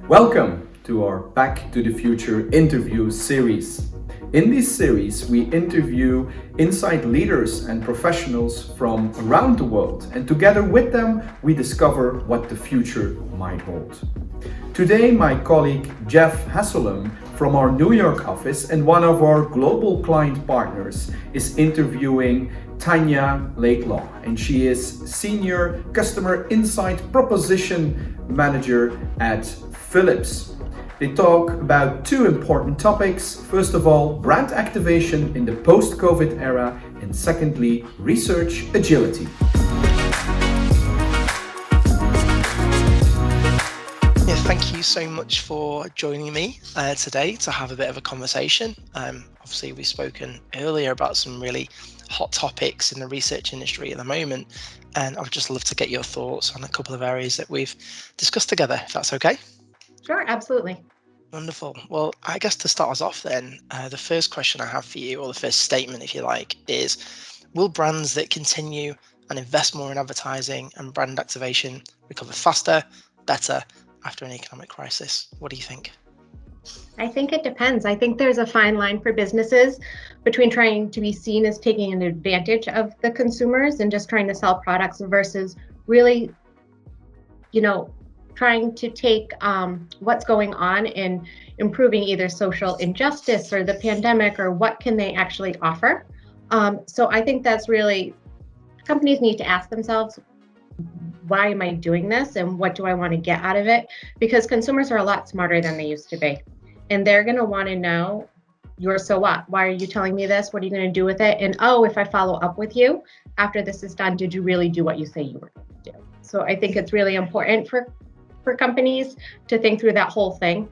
Welcome to our Back to the Future interview series. In this series, we interview insight leaders and professionals from around the world, and together with them, we discover what the future might hold. Today, my colleague Jeff Haselum from our New York office and one of our global client partners is interviewing Tanya Laidlaw, and she is Senior Customer Insight Proposition Manager at Philips. They talk about two important topics. First of all, brand activation in the post-COVID era, and secondly, research agility. Thank you so much for joining me today to have a bit of a conversation. Obviously, we've spoken earlier about some really hot topics in the research industry at the moment, and I'd just love to get your thoughts on a couple of areas that we've discussed together, if that's okay. Sure, absolutely. Wonderful. Well, I guess to start us off then, the first question I have for you, or the first statement, if you like, is will brands that continue and invest more in advertising and brand activation recover faster, better, after an economic crisis? What do you think? I think it depends. I think there's a fine line for businesses between trying to be seen as taking an advantage of the consumers and just trying to sell products versus really, trying to take what's going on in improving either social injustice or the pandemic, or what can they actually offer. So I think that's really, companies need to ask themselves, why am I doing this and what do I want to get out of it? Because consumers are a lot smarter than they used to be. And they're going to want to know, you're so what? Why are you telling me this? What are you going to do with it? And if I follow up with you after this is done, did you really do what you say you were going to do? So I think it's really important for companies to think through that whole thing,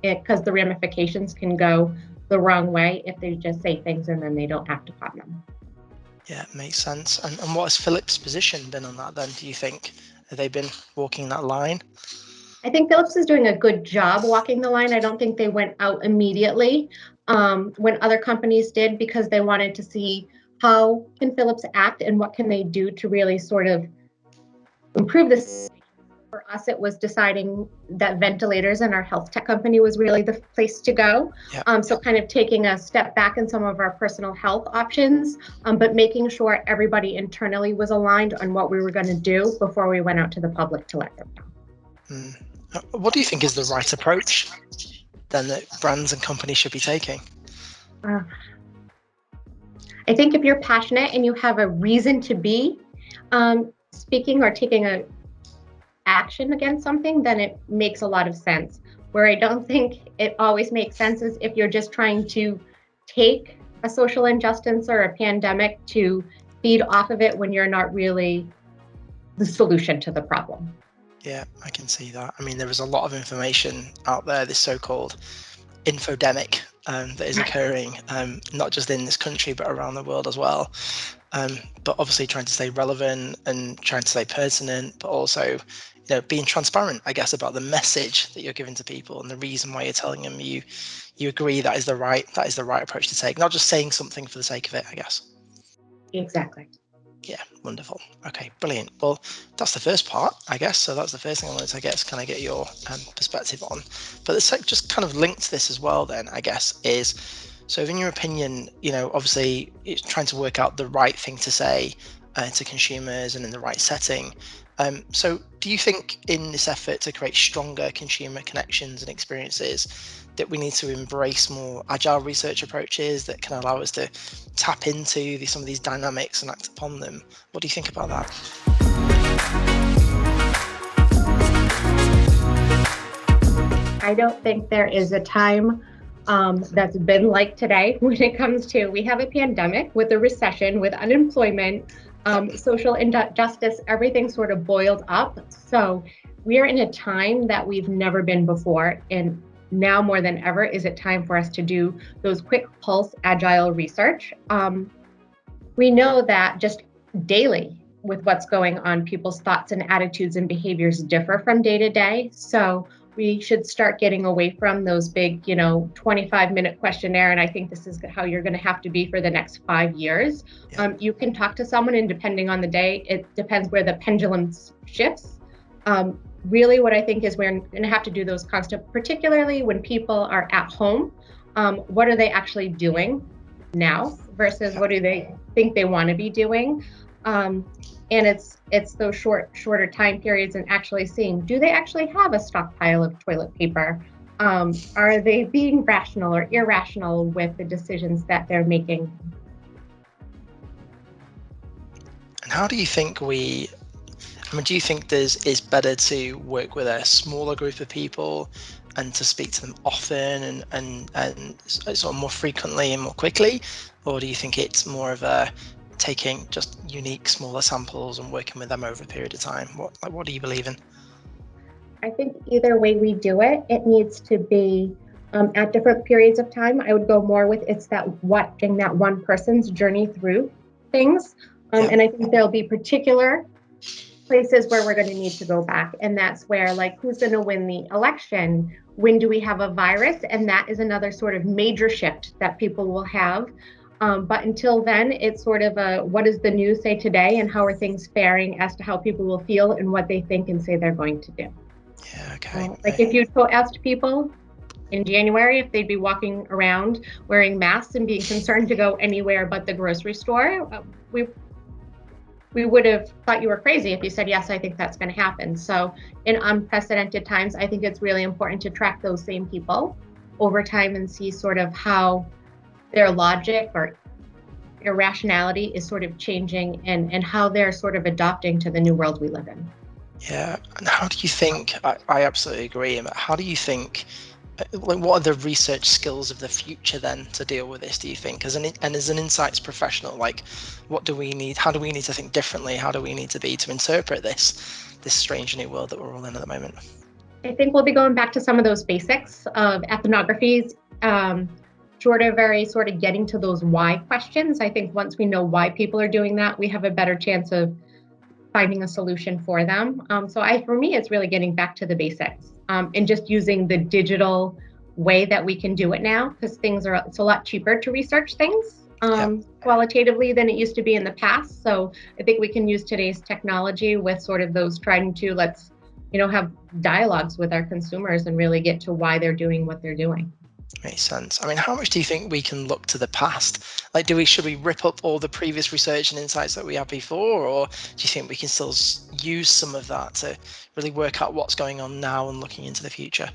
because the ramifications can go the wrong way if they just say things and then they don't act upon them. Yeah, makes sense. And what has Philips' position been on that then, do you think? Have they been walking that line? I think Philips is doing a good job walking the line. I don't think they went out immediately when other companies did, because they wanted to see how can Philips act and what can they do to really sort of improve this. For us, it was deciding that ventilators and our health tech company was really the place to go. Yeah. So kind of taking a step back in some of our personal health options, but making sure everybody internally was aligned on what we were going to do before we went out to the public to let them know. What do you think is the right approach then that brands and companies should be taking? I think if you're passionate and you have a reason to be speaking or taking a action against something, then it makes a lot of sense. Where I don't think it always makes sense is if you're just trying to take a social injustice or a pandemic to feed off of it when you're not really the solution to the problem. Yeah, I can see that. I mean, there is a lot of information out there, this so-called infodemic that is occurring, not just in this country, but around the world as well. But obviously trying to stay relevant and trying to stay pertinent, but also being transparent, I guess, about the message that you're giving to people and the reason why you're telling them you agree that is the right approach to take, not just saying something for the sake of it, I guess. Exactly. Yeah, wonderful. Okay, brilliant. Well, that's the first part, I guess. So that's the first thing I wanted to get your perspective on. But the just kind of linked to this as well then, I guess, is, so in your opinion, obviously it's trying to work out the right thing to say to consumers and in the right setting. So do you think in this effort to create stronger consumer connections and experiences that we need to embrace more agile research approaches that can allow us to tap into some of these dynamics and act upon them? What do you think about that? I don't think there is a time that's been like today when it comes to, we have a pandemic with a recession, with unemployment, social injustice, everything sort of boiled up. So we are in a time that we've never been before. And now more than ever, is it time for us to do those quick pulse agile research. We know that just daily with what's going on, people's thoughts and attitudes and behaviors differ from day to day. So we should start getting away from those big, 25-minute questionnaire. And I think this is how you're going to have to be for the next 5 years. Yeah. You can talk to someone, and depending on the day, it depends where the pendulum shifts. Really, what I think is we're going to have to do those constant, particularly when people are at home. What are they actually doing now versus what do they think they want to be doing? And it's those shorter time periods, and actually seeing, do they actually have a stockpile of toilet paper? Are they being rational or irrational with the decisions that they're making? And how do you think do you think it's better to work with a smaller group of people and to speak to them often and sort of more frequently and more quickly? Or do you think it's more of a taking just unique smaller samples and working with them over a period of time? What do you believe in? I think either way we do it, it needs to be at different periods of time. I would go more with watching that one person's journey through things. And I think there'll be particular places where we're going to need to go back. And that's where, like, who's going to win the election? When do we have a virus? And that is another sort of major shift that people will have. But until then, it's sort of what does the news say today, and how are things faring as to how people will feel and what they think and say they're going to do. Yeah, okay. If you asked people in January if they'd be walking around wearing masks and being concerned to go anywhere but the grocery store, we would have thought you were crazy if you said, yes, I think that's going to happen. So in unprecedented times, I think it's really important to track those same people over time and see sort of how their logic or irrationality is sort of changing and how they're sort of adopting to the new world we live in. Yeah, and how do you think, I absolutely agree, but how do you think, what are the research skills of the future then to deal with this, do you think? As an insights professional, like, what do we need? How do we need to think differently? How do we need to be to interpret this strange new world that we're all in at the moment? I think we'll be going back to some of those basics of ethnographies, sort of getting to those why questions. I think once we know why people are doing that, we have a better chance of finding a solution for them. For me, it's really getting back to the basics and just using the digital way that we can do it now, because it's a lot cheaper to research things qualitatively than it used to be in the past. So I think we can use today's technology with sort of those trying to have dialogues with our consumers and really get to why they're doing what they're doing. Makes sense. I mean, how much do you think we can look to the past? Like, should we rip up all the previous research and insights that we had before, or do you think we can still use some of that to really work out what's going on now and looking into the future?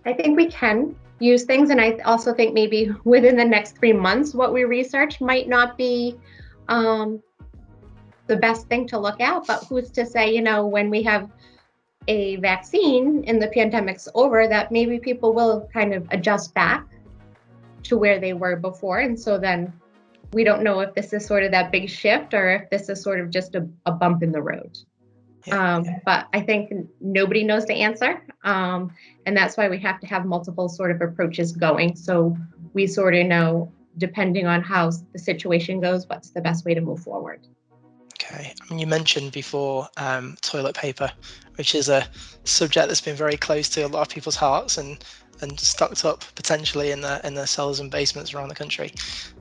I think we can use things, and I also think maybe within the next 3 months, what we research might not be the best thing to look at, but who's to say, when we have a vaccine and the pandemic's over, that maybe people will kind of adjust back to where they were before. And so then we don't know if this is sort of that big shift or if this is sort of just a bump in the road. But I think nobody knows the answer. And that's why we have to have multiple sort of approaches going. So we sort of know, depending on how the situation goes, what's the best way to move forward. Okay. I mean, you mentioned before toilet paper, which is a subject that's been very close to a lot of people's hearts and stocked up potentially in the cellars and basements around the country.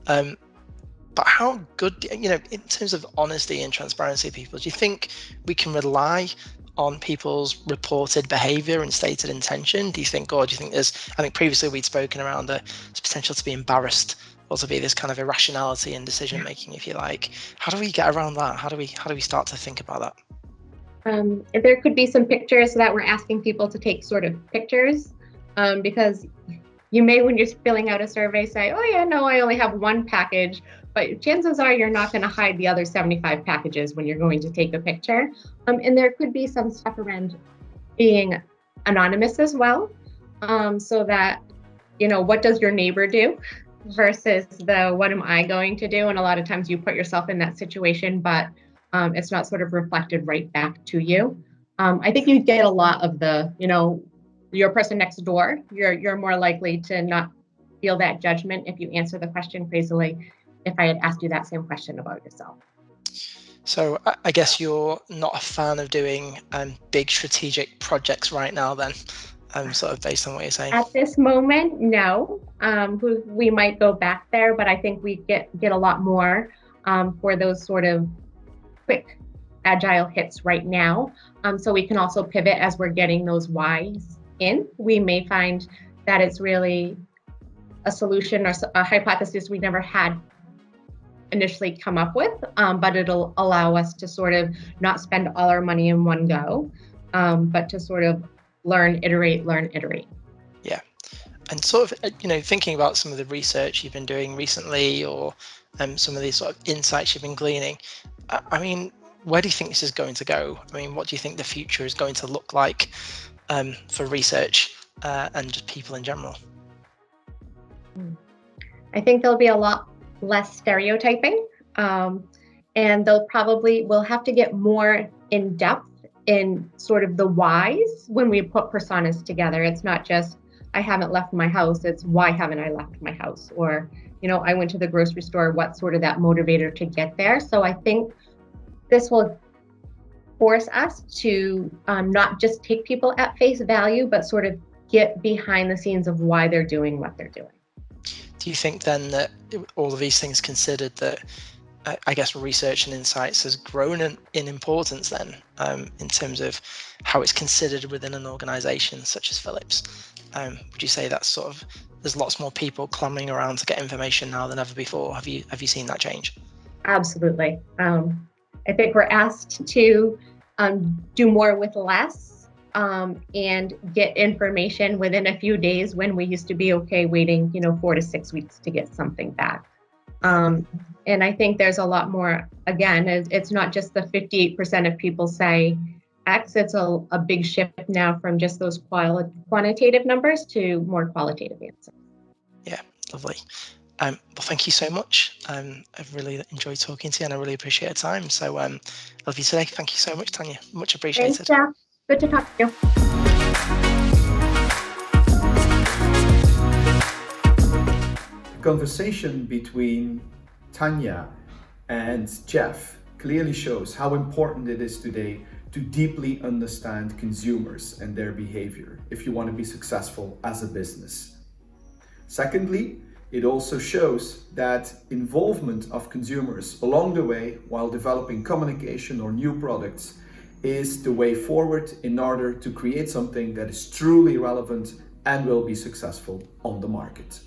But how good, in terms of honesty and transparency of people, do you think we can rely on people's reported behavior and stated intention? Do you think there's, I think previously we'd spoken around the potential to be embarrassed or to be this kind of irrationality in decision making, if you like. How do we get around that? How do we start to think about that? There could be some pictures that we're asking people to take sort of pictures, because you may, when you're filling out a survey, say, oh yeah, no, I only have one package, but chances are you're not going to hide the other 75 packages when you're going to take a picture. And there could be some stuff around being anonymous as well, so that, what does your neighbor do versus what am I going to do? And a lot of times you put yourself in that situation, but it's not sort of reflected right back to you. I think you get a lot of your person next door. You're more likely to not feel that judgment if you answer the question crazily if I had asked you that same question about yourself. So I guess you're not a fan of doing big strategic projects right now then, sort of based on what you're saying. At this moment, no. We might go back there, but I think we get a lot more for those sort of quick agile hits right now. So we can also pivot as we're getting those whys in. We may find that it's really a solution or a hypothesis we never had initially come up with, but it'll allow us to sort of not spend all our money in one go, but to sort of learn, iterate. Yeah. And sort of, thinking about some of the research you've been doing recently, or some of these sort of insights you've been gleaning, I mean, where do you think this is going to go? I mean, what do you think the future is going to look like for research and just people in general? I think there'll be a lot less stereotyping, and we'll have to get more in depth in sort of the whys when we put personas together. It's not just, I haven't left my house, it's why haven't I left my house? Or, I went to the grocery store, what's sort of that motivator to get there? So I think this will force us to not just take people at face value, but sort of get behind the scenes of why they're doing what they're doing. Do you think then that all of these things considered, that I guess research and insights has grown in importance then, in terms of how it's considered within an organization such as Philips? Would you say that's sort of, there's lots more people clamoring around to get information now than ever before? Have you seen that change? Absolutely. I think we're asked to do more with less, and get information within a few days when we used to be okay waiting, 4 to 6 weeks to get something back. And I think there's a lot more, again, it's not just the 58% of people say X, it's a big shift now from just those quantitative numbers to more qualitative answers. Yeah, lovely. Well, thank you so much. I've really enjoyed talking to you, and I really appreciate your time. So I love you today. Thank you so much, Tanya. Much appreciated. Thanks, Jeff. Good to talk to you. The conversation between Tanya and Jeff clearly shows how important it is today to deeply understand consumers and their behavior if you want to be successful as a business. Secondly, it also shows that involvement of consumers along the way while developing communication or new products is the way forward in order to create something that is truly relevant and will be successful on the market.